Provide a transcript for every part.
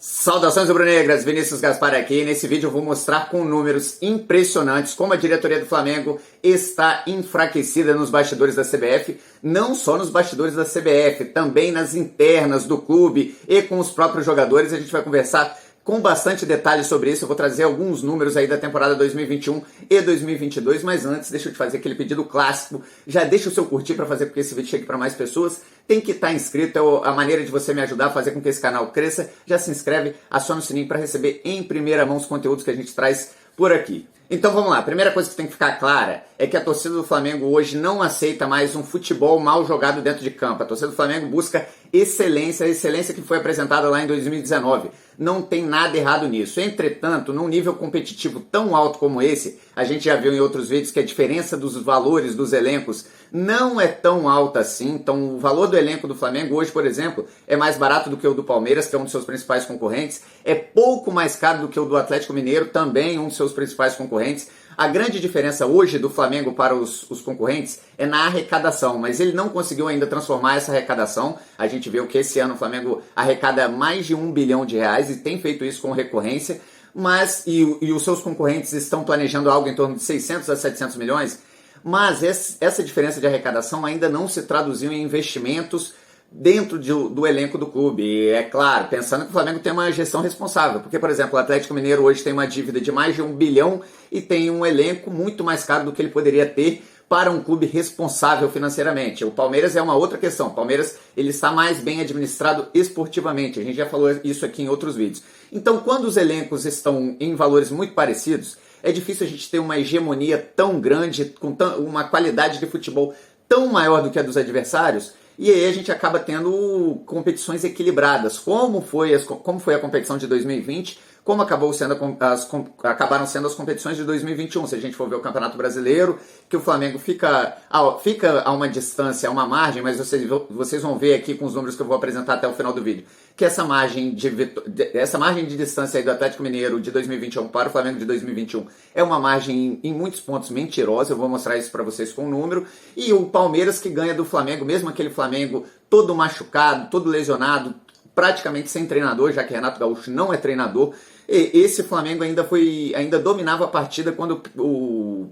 Saudações rubro-negras, Vinícius Gaspar aqui. Nesse vídeo eu vou mostrar com números impressionantes como a diretoria do Flamengo está enfraquecida nos bastidores da CBF, não só nos bastidores da CBF, também nas internas do clube e com os próprios jogadores. A gente vai conversar com bastante detalhe sobre isso. Eu vou trazer alguns números aí da temporada 2021 e 2022, mas antes deixa eu te fazer aquele pedido clássico. Já deixa o seu curtir para fazer com que esse vídeo chegue para mais pessoas. Tem que estar inscrito, é a maneira de você me ajudar a fazer com que esse canal cresça. Já se inscreve, aciona o sininho para receber em primeira mão os conteúdos que a gente traz por aqui. Então vamos lá, a primeira coisa que tem que ficar clara é que a torcida do Flamengo hoje não aceita mais um futebol mal jogado dentro de campo. A torcida do Flamengo busca excelência, a excelência que foi apresentada lá em 2019. Não tem nada errado nisso. Entretanto, num nível competitivo tão alto como esse, a gente já viu em outros vídeos que a diferença dos valores dos elencos não é tão alta assim. Então o valor do elenco do Flamengo hoje, por exemplo, é mais barato do que o do Palmeiras, que é um dos seus principais concorrentes. É pouco mais caro do que o do Atlético Mineiro, também um dos seus principais concorrentes. A grande diferença hoje do Flamengo para os concorrentes é na arrecadação, mas ele não conseguiu ainda transformar essa arrecadação. A gente viu que esse ano o Flamengo arrecada mais de R$1 bilhão e tem feito isso com recorrência, mas e os seus concorrentes estão planejando algo em torno de 600 a 700 milhões, mas essa diferença de arrecadação ainda não se traduziu em investimentos dentro do elenco do clube. E é claro, pensando que o Flamengo tem uma gestão responsável, porque, por exemplo, o Atlético Mineiro hoje tem uma dívida de mais de R$1 bilhão e tem um elenco muito mais caro do que ele poderia ter para um clube responsável financeiramente. O Palmeiras é uma outra questão. O Palmeiras ele está mais bem administrado esportivamente. A gente já falou isso aqui em outros vídeos. Então, quando os elencos estão em valores muito parecidos, é difícil a gente ter uma hegemonia tão grande, com uma qualidade de futebol tão maior do que a dos adversários. E aí a gente acaba tendo competições equilibradas, como foi a competição de 2020, como acabaram sendo as competições de 2021. Se a gente for ver o Campeonato Brasileiro, que o Flamengo fica a uma distância, a uma margem, mas vocês vão ver aqui com os números que eu vou apresentar até o final do vídeo, que essa margem de distância aí do Atlético Mineiro de 2021 para o Flamengo de 2021 é uma margem em muitos pontos mentirosa. Eu vou mostrar isso para vocês com o número. E o Palmeiras que ganha do Flamengo, mesmo aquele Flamengo todo machucado, todo lesionado, praticamente sem treinador, já que Renato Gaúcho não é treinador. E esse Flamengo ainda dominava a partida quando o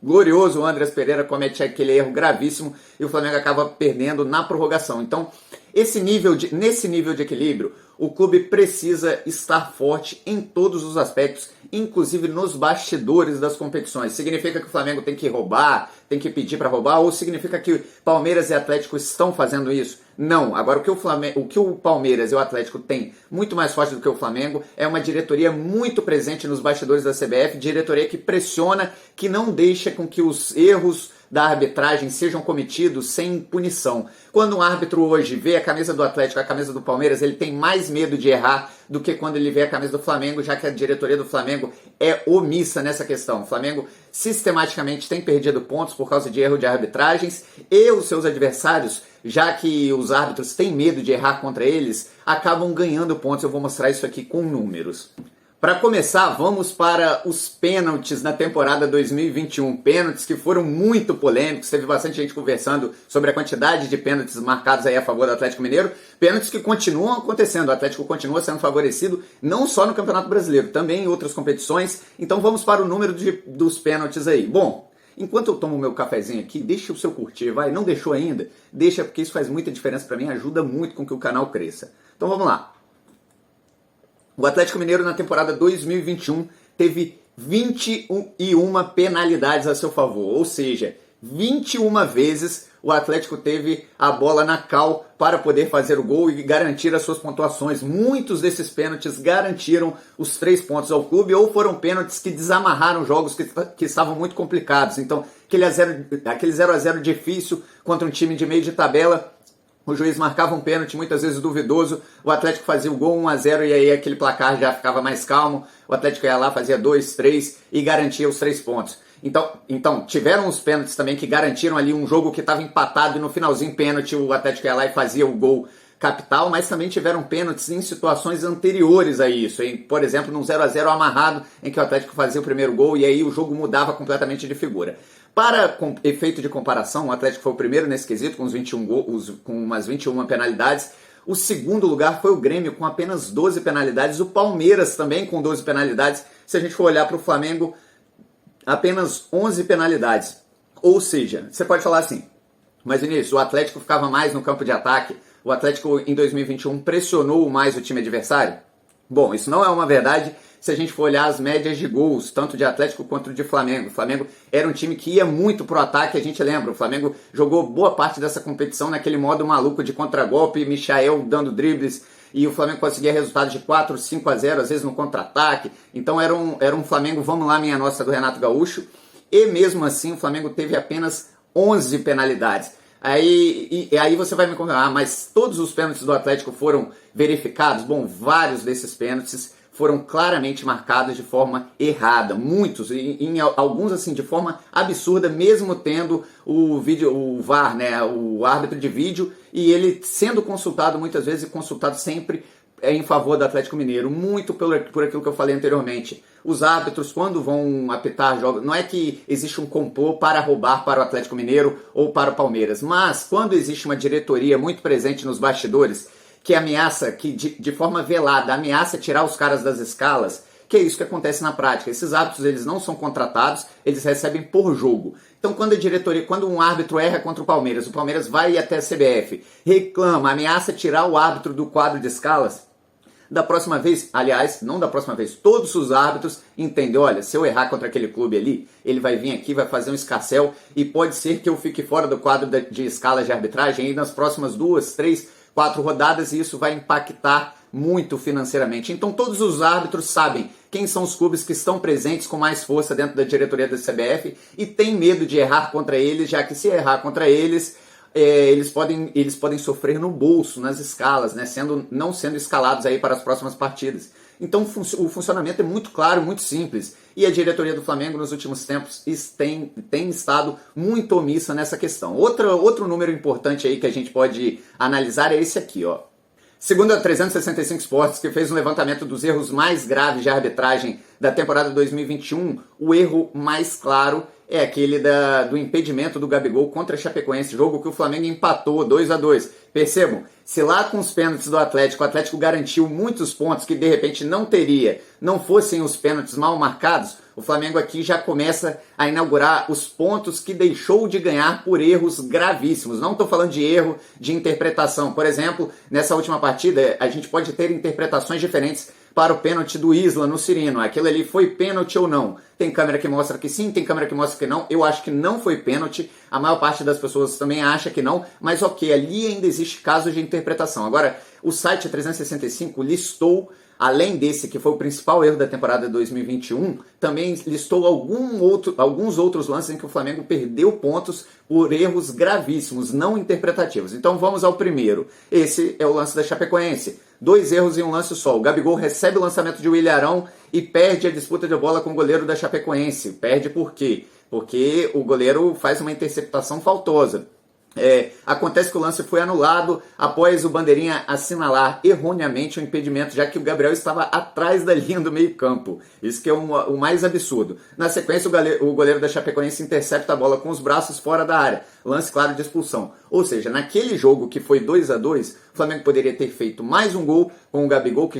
glorioso Andrés Pereira comete aquele erro gravíssimo e o Flamengo acaba perdendo na prorrogação. Então, nesse nível de equilíbrio, o clube precisa estar forte em todos os aspectos, inclusive nos bastidores das competições. Significa que o Flamengo tem que roubar, tem que pedir para roubar, ou significa que Palmeiras e Atlético estão fazendo isso? Não. Agora, o que o Palmeiras e o Atlético têm muito mais forte do que o Flamengo é uma diretoria muito presente nos bastidores da CBF, diretoria que pressiona, que não deixa com que os erros da arbitragem sejam cometidos sem punição. Quando um árbitro hoje vê a camisa do Atlético, a camisa do Palmeiras, ele tem mais medo de errar do que quando ele vê a camisa do Flamengo, já que a diretoria do Flamengo é omissa nessa questão. O Flamengo sistematicamente tem perdido pontos por causa de erro de arbitragens e os seus adversários, já que os árbitros têm medo de errar contra eles, acabam ganhando pontos. Eu vou mostrar isso aqui com números. Para começar, vamos para os pênaltis na temporada 2021. Pênaltis que foram muito polêmicos, teve bastante gente conversando sobre a quantidade de pênaltis marcados aí a favor do Atlético Mineiro. Pênaltis que continuam acontecendo, o Atlético continua sendo favorecido, não só no Campeonato Brasileiro, também em outras competições. Então vamos para o número dos pênaltis aí. Bom, enquanto eu tomo o meu cafezinho aqui, deixa o seu curtir, vai. Não deixou ainda? Deixa, porque isso faz muita diferença para mim, ajuda muito com que o canal cresça. Então vamos lá. O Atlético Mineiro na temporada 2021 teve 21 penalidades a seu favor, ou seja, 21 vezes o Atlético teve a bola na cal para poder fazer o gol e garantir as suas pontuações. Muitos desses pênaltis garantiram os 3 pontos ao clube ou foram pênaltis que desamarraram jogos que estavam muito complicados. Então, aquele 0-0 difícil contra um time de meio de tabela, o juiz marcava um pênalti, muitas vezes duvidoso, o Atlético fazia o gol 1-0 e aí aquele placar já ficava mais calmo, o Atlético ia lá, fazia 2, 3 e garantia os 3 pontos. Então, tiveram os pênaltis também que garantiram ali um jogo que estava empatado e no finalzinho pênalti o Atlético ia lá e fazia o gol capital, mas também tiveram pênaltis em situações anteriores a isso, por exemplo, num 0-0 amarrado em que o Atlético fazia o primeiro gol e aí o jogo mudava completamente de figura. Para efeito de comparação, o Atlético foi o primeiro nesse quesito, com umas 21 penalidades. O segundo lugar foi o Grêmio, com apenas 12 penalidades. O Palmeiras também com 12 penalidades. Se a gente for olhar para o Flamengo, apenas 11 penalidades. Ou seja, você pode falar assim, mas Vinícius, o Atlético ficava mais no campo de ataque? O Atlético em 2021 pressionou mais o time adversário? Bom, isso não é uma verdade se a gente for olhar as médias de gols, tanto de Atlético quanto de Flamengo. O Flamengo era um time que ia muito pro ataque, a gente lembra. O Flamengo jogou boa parte dessa competição naquele modo maluco de contragolpe, Michael dando dribles, e o Flamengo conseguia resultados de 4, 5-0, às vezes no contra-ataque. Então era um Flamengo, vamos lá, minha nossa, do Renato Gaúcho. E mesmo assim o Flamengo teve apenas 11 penalidades. Aí você vai me contar, mas todos os pênaltis do Atlético foram verificados? Bom, vários desses pênaltis foram claramente marcados de forma errada, muitos, em alguns assim de forma absurda, mesmo tendo o VAR, né, o árbitro de vídeo, e ele sendo consultado muitas vezes e consultado sempre em favor do Atlético Mineiro, muito por aquilo que eu falei anteriormente. Os árbitros, quando vão apitar jogos, não é que existe um complô para roubar para o Atlético Mineiro ou para o Palmeiras, mas quando existe uma diretoria muito presente nos bastidores, que ameaça, que de forma velada, ameaça tirar os caras das escalas, que é isso que acontece na prática. Esses árbitros, eles não são contratados, eles recebem por jogo. Então, quando a diretoria, quando um árbitro erra contra o Palmeiras vai até a CBF, reclama, ameaça tirar o árbitro do quadro de escalas, da próxima vez, aliás, não da próxima vez, todos os árbitros entendem, olha, se eu errar contra aquele clube ali, ele vai vir aqui, vai fazer um escarcéu e pode ser que eu fique fora do quadro de escalas de arbitragem aí nas próximas 2, 3, 4 rodadas, e isso vai impactar muito financeiramente. Então todos os árbitros sabem quem são os clubes que estão presentes com mais força dentro da diretoria da CBF e tem medo de errar contra eles, já que se errar contra eles, eles podem sofrer no bolso, nas escalas, né, não sendo escalados aí para as próximas partidas. Então o funcionamento é muito claro, muito simples. E a diretoria do Flamengo nos últimos tempos tem estado muito omissa nessa questão. Outro número importante aí que a gente pode analisar é esse aqui, ó. Segundo a 365 Sports, que fez um levantamento dos erros mais graves de arbitragem da temporada 2021, o erro mais claro é aquele do impedimento do Gabigol contra a Chapecoense, jogo que o Flamengo empatou 2-2. Percebam, se lá com os pênaltis do Atlético, o Atlético garantiu muitos pontos que de repente não teria, não fossem os pênaltis mal marcados, o Flamengo aqui já começa a inaugurar os pontos que deixou de ganhar por erros gravíssimos. Não estou falando de erro de interpretação. Por exemplo, nessa última partida, a gente pode ter interpretações diferentes para o pênalti do Isla no Cirino. Aquilo ali foi pênalti ou não? Tem câmera que mostra que sim, tem câmera que mostra que não. Eu acho que não foi pênalti. A maior parte das pessoas também acha que não. Mas ok, ali ainda existe casos de interpretação. Agora, o site 365 listou, além desse que foi o principal erro da temporada 2021, também listou alguns outros lances em que o Flamengo perdeu pontos por erros gravíssimos, não interpretativos. Então vamos ao primeiro. Esse é o lance da Chapecoense. 2 erros em um lance só. O Gabigol recebe o lançamento de Willian Arão e perde a disputa de bola com o goleiro da Chapecoense. Perde por quê? Porque o goleiro faz uma interceptação faltosa. Acontece que o lance foi anulado após o bandeirinha assinalar erroneamente o impedimento, já que o Gabriel estava atrás da linha do meio campo. Isso que é o mais absurdo. Na sequência, o goleiro da Chapecoense intercepta a bola com os braços fora da área. Lance claro de expulsão. Ou seja, naquele jogo que foi 2-2, o Flamengo poderia ter feito mais um gol com o Gabigol, que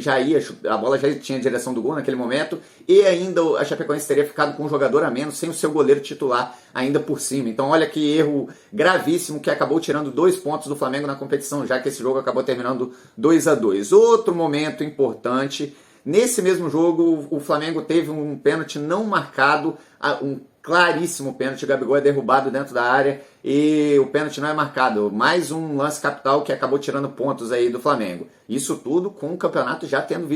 a bola já tinha a direção do gol naquele momento, e ainda a Chapecoense teria ficado com um jogador a menos, sem o seu goleiro titular ainda por cima. Então olha que erro gravíssimo que acabou tirando 2 pontos do Flamengo na competição, já que esse jogo acabou terminando 2-2. Outro momento importante, nesse mesmo jogo o Flamengo teve um pênalti não marcado, um claríssimo pênalti, o Gabigol é derrubado dentro da área e o pênalti não é marcado. Mais um lance capital que acabou tirando pontos aí do Flamengo. Isso tudo com o campeonato já tendo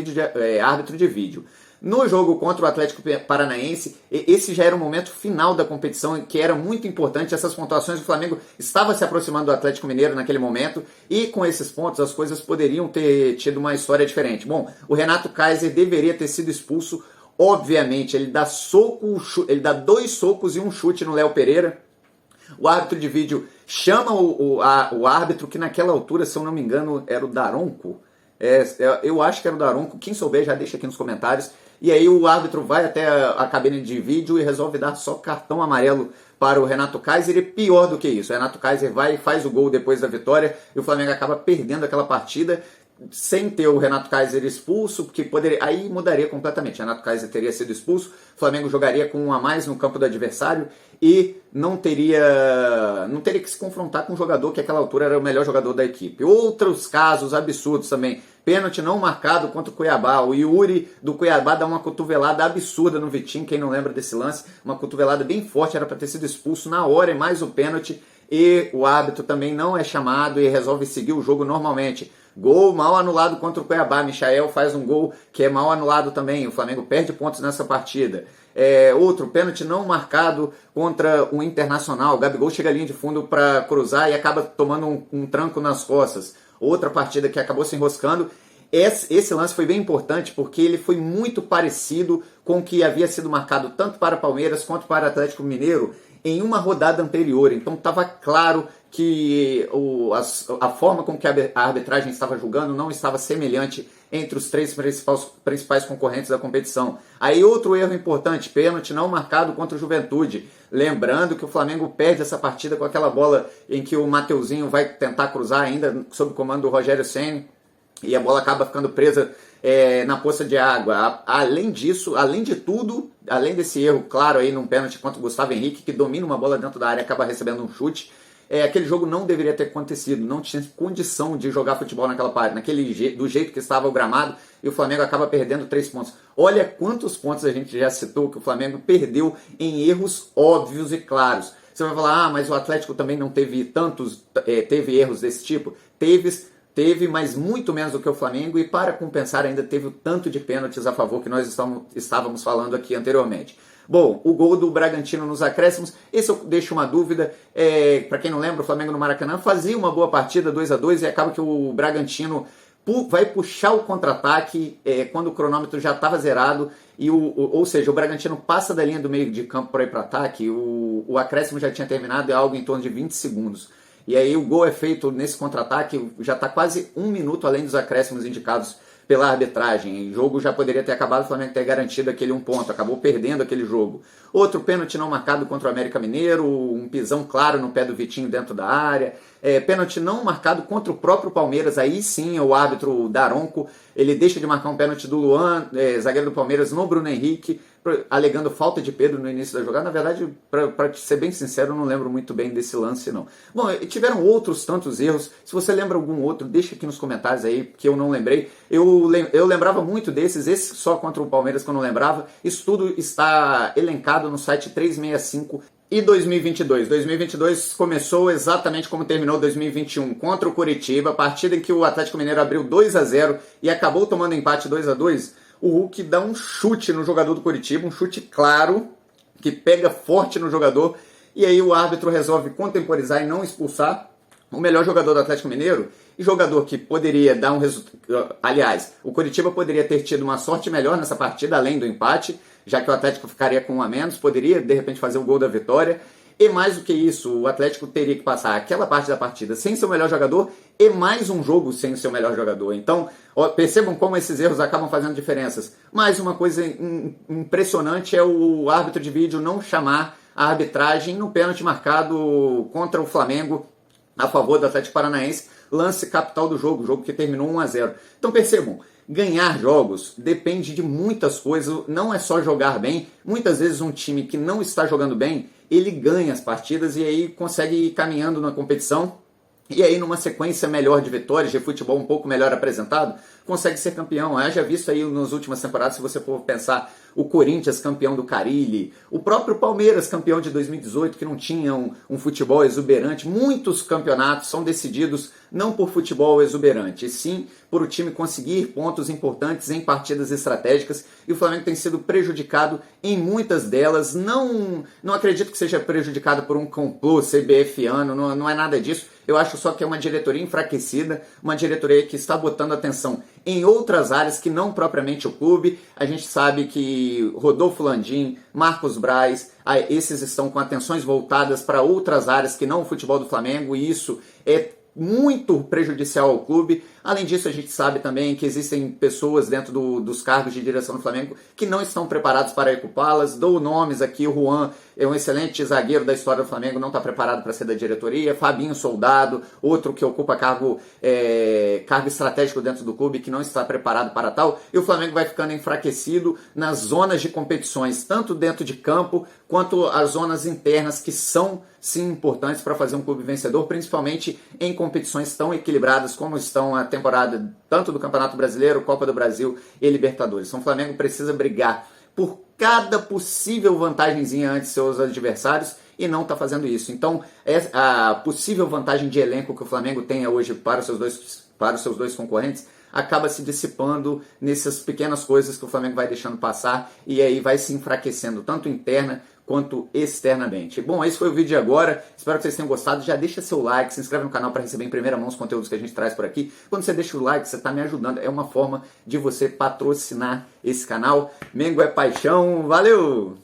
árbitro de vídeo. No jogo contra o Atlético Paranaense, esse já era o momento final da competição, que era muito importante. Essas pontuações, o Flamengo estava se aproximando do Atlético Mineiro naquele momento, e com esses pontos as coisas poderiam ter tido uma história diferente. Bom, o Renato Kaiser deveria ter sido expulso. Obviamente, ele dá 2 socos e um chute no Léo Pereira. O árbitro de vídeo chama o árbitro, que naquela altura, se eu não me engano, era o Daronco. Eu acho que era o Daronco. Quem souber já deixa aqui nos comentários. e aí o árbitro vai até a cabine de vídeo e resolve dar só cartão amarelo para o Renato Kaiser, e pior do que isso, o Renato Kaiser vai e faz o gol depois da vitória, e o Flamengo acaba perdendo aquela partida, sem ter o Renato Kaiser expulso, porque aí mudaria completamente. O Renato Kaiser teria sido expulso, o Flamengo jogaria com um a mais no campo do adversário e não teria que se confrontar com um jogador que àquela altura era o melhor jogador da equipe. Outros casos absurdos também. Pênalti não marcado contra o Cuiabá. O Yuri do Cuiabá dá uma cotovelada absurda no Vitinho, quem não lembra desse lance, uma cotovelada bem forte, era para ter sido expulso na hora, e mais o pênalti, e o árbitro também não é chamado e resolve seguir o jogo normalmente. Gol mal anulado contra o Cuiabá. Michael faz um gol que é mal anulado também. O Flamengo perde pontos nessa partida. Outro pênalti não marcado contra o Internacional. O Gabigol chega à linha de fundo para cruzar e acaba tomando um tranco nas costas. Outra partida que acabou se enroscando. Esse lance foi bem importante porque ele foi muito parecido com o que havia sido marcado tanto para Palmeiras quanto para Atlético Mineiro em uma rodada anterior. Então estava claro que a forma com que a arbitragem estava julgando não estava semelhante entre os três principais concorrentes da competição. Aí outro erro importante, pênalti não marcado contra o Juventude. Lembrando que o Flamengo perde essa partida com aquela bola em que o Mateuzinho vai tentar cruzar ainda sob o comando do Rogério Ceni, e a bola acaba ficando presa na poça de água. Além disso, além de tudo, além desse erro claro aí num pênalti contra o Gustavo Henrique, que domina uma bola dentro da área e acaba recebendo um chute, aquele jogo não deveria ter acontecido, não tinha condição de jogar futebol naquela parte, do jeito que estava o gramado, e o Flamengo acaba perdendo 3 pontos. Olha quantos pontos a gente já citou que o Flamengo perdeu em erros óbvios e claros. Você vai falar, mas o Atlético também não teve teve erros desse tipo? Teve, mas muito menos do que o Flamengo, e para compensar ainda teve o tanto de pênaltis a favor que nós estávamos falando aqui anteriormente. Bom, o gol do Bragantino nos acréscimos, esse eu deixo uma dúvida, para quem não lembra, o Flamengo no Maracanã fazia uma boa partida, 2-2, e acaba que o Bragantino vai puxar o contra-ataque quando o cronômetro já estava zerado, ou seja, o Bragantino passa da linha do meio de campo para ir para ataque, o acréscimo já tinha terminado, é algo em torno de 20 segundos. E aí o gol é feito nesse contra-ataque, já está quase 1 minuto além dos acréscimos indicados pela arbitragem. O jogo já poderia ter acabado, o Flamengo ter garantido aquele 1 ponto, acabou perdendo aquele jogo. Outro pênalti não marcado contra o América Mineiro, um pisão claro no pé do Vitinho dentro da área. Pênalti não marcado contra o próprio Palmeiras, aí sim o árbitro Daronco, ele deixa de marcar um pênalti do Luan, zagueiro do Palmeiras, no Bruno Henrique, alegando falta de Pedro no início da jogada. Na verdade, para ser bem sincero, eu não lembro muito bem desse lance, não. Bom, tiveram outros tantos erros. Se você lembra algum outro, deixa aqui nos comentários aí, que eu não lembrei. Eu lembrava muito desses, esse só contra o Palmeiras que eu não lembrava. Isso tudo está elencado no site 365. E 2022? 2022 começou exatamente como terminou 2021, contra o Coritiba, partida em que o Atlético Mineiro abriu 2-0 e acabou tomando empate 2-2. O Hulk dá um chute no jogador do Coritiba, um chute claro, que pega forte no jogador, e aí o árbitro resolve contemporizar e não expulsar o melhor jogador do Atlético Mineiro, e jogador que poderia dar um resultado. Aliás, o Coritiba poderia ter tido uma sorte melhor nessa partida, além do empate, já que o Atlético ficaria com 1 a menos, poderia de repente fazer o gol da vitória. E mais do que isso, o Atlético teria que passar aquela parte da partida sem seu melhor jogador e mais um jogo sem seu melhor jogador. Então, percebam como esses erros acabam fazendo diferenças. Mais uma coisa impressionante é o árbitro de vídeo não chamar a arbitragem no pênalti marcado contra o Flamengo a favor do Atlético Paranaense, lance capital do jogo, jogo que terminou 1-0. Então percebam, ganhar jogos depende de muitas coisas, não é só jogar bem. Muitas vezes um time que não está jogando bem, ele ganha as partidas e aí consegue ir caminhando na competição, e aí numa sequência melhor de vitórias, de futebol um pouco melhor apresentado, consegue ser campeão. Haja visto aí nas últimas temporadas, se você for pensar, o Corinthians campeão do Carille, o próprio Palmeiras campeão de 2018, que não tinha um futebol exuberante. Muitos campeonatos são decididos não por futebol exuberante, e sim por o time conseguir pontos importantes em partidas estratégicas, e o Flamengo tem sido prejudicado em muitas delas. Não acredito que seja prejudicado por um complô CBFiano, não é nada disso. Eu acho só que é uma diretoria enfraquecida, uma diretoria que está botando atenção em outras áreas que não propriamente o clube. A gente sabe que Rodolfo Landim, Marcos Braz, esses estão com atenções voltadas para outras áreas que não o futebol do Flamengo, e isso é muito prejudicial ao clube. Além disso, a gente sabe também que existem pessoas dentro dos cargos de direção do Flamengo que não estão preparados para ocupá-las. Dou nomes aqui, o Juan é um excelente zagueiro da história do Flamengo, não está preparado para ser da diretoria. Fabinho Soldado, outro que ocupa cargo estratégico dentro do clube, que não está preparado para tal. E o Flamengo vai ficando enfraquecido nas zonas de competições, tanto dentro de campo quanto as zonas internas, que são sim importantes para fazer um clube vencedor, principalmente em competições tão equilibradas como estão a temporada tanto do Campeonato Brasileiro, Copa do Brasil e Libertadores. Então o Flamengo precisa brigar por cada possível vantagenzinha ante seus adversários e não está fazendo isso. Então a possível vantagem de elenco que o Flamengo tenha hoje para os seus dois concorrentes acaba se dissipando nessas pequenas coisas que o Flamengo vai deixando passar e aí vai se enfraquecendo tanto interna quanto externamente. Bom, esse foi o vídeo de agora, espero que vocês tenham gostado. Já deixa seu like, se inscreve no canal para receber em primeira mão os conteúdos que a gente traz por aqui. Quando você deixa o like, você está me ajudando, é uma forma de você patrocinar esse canal. Mengo é paixão, valeu!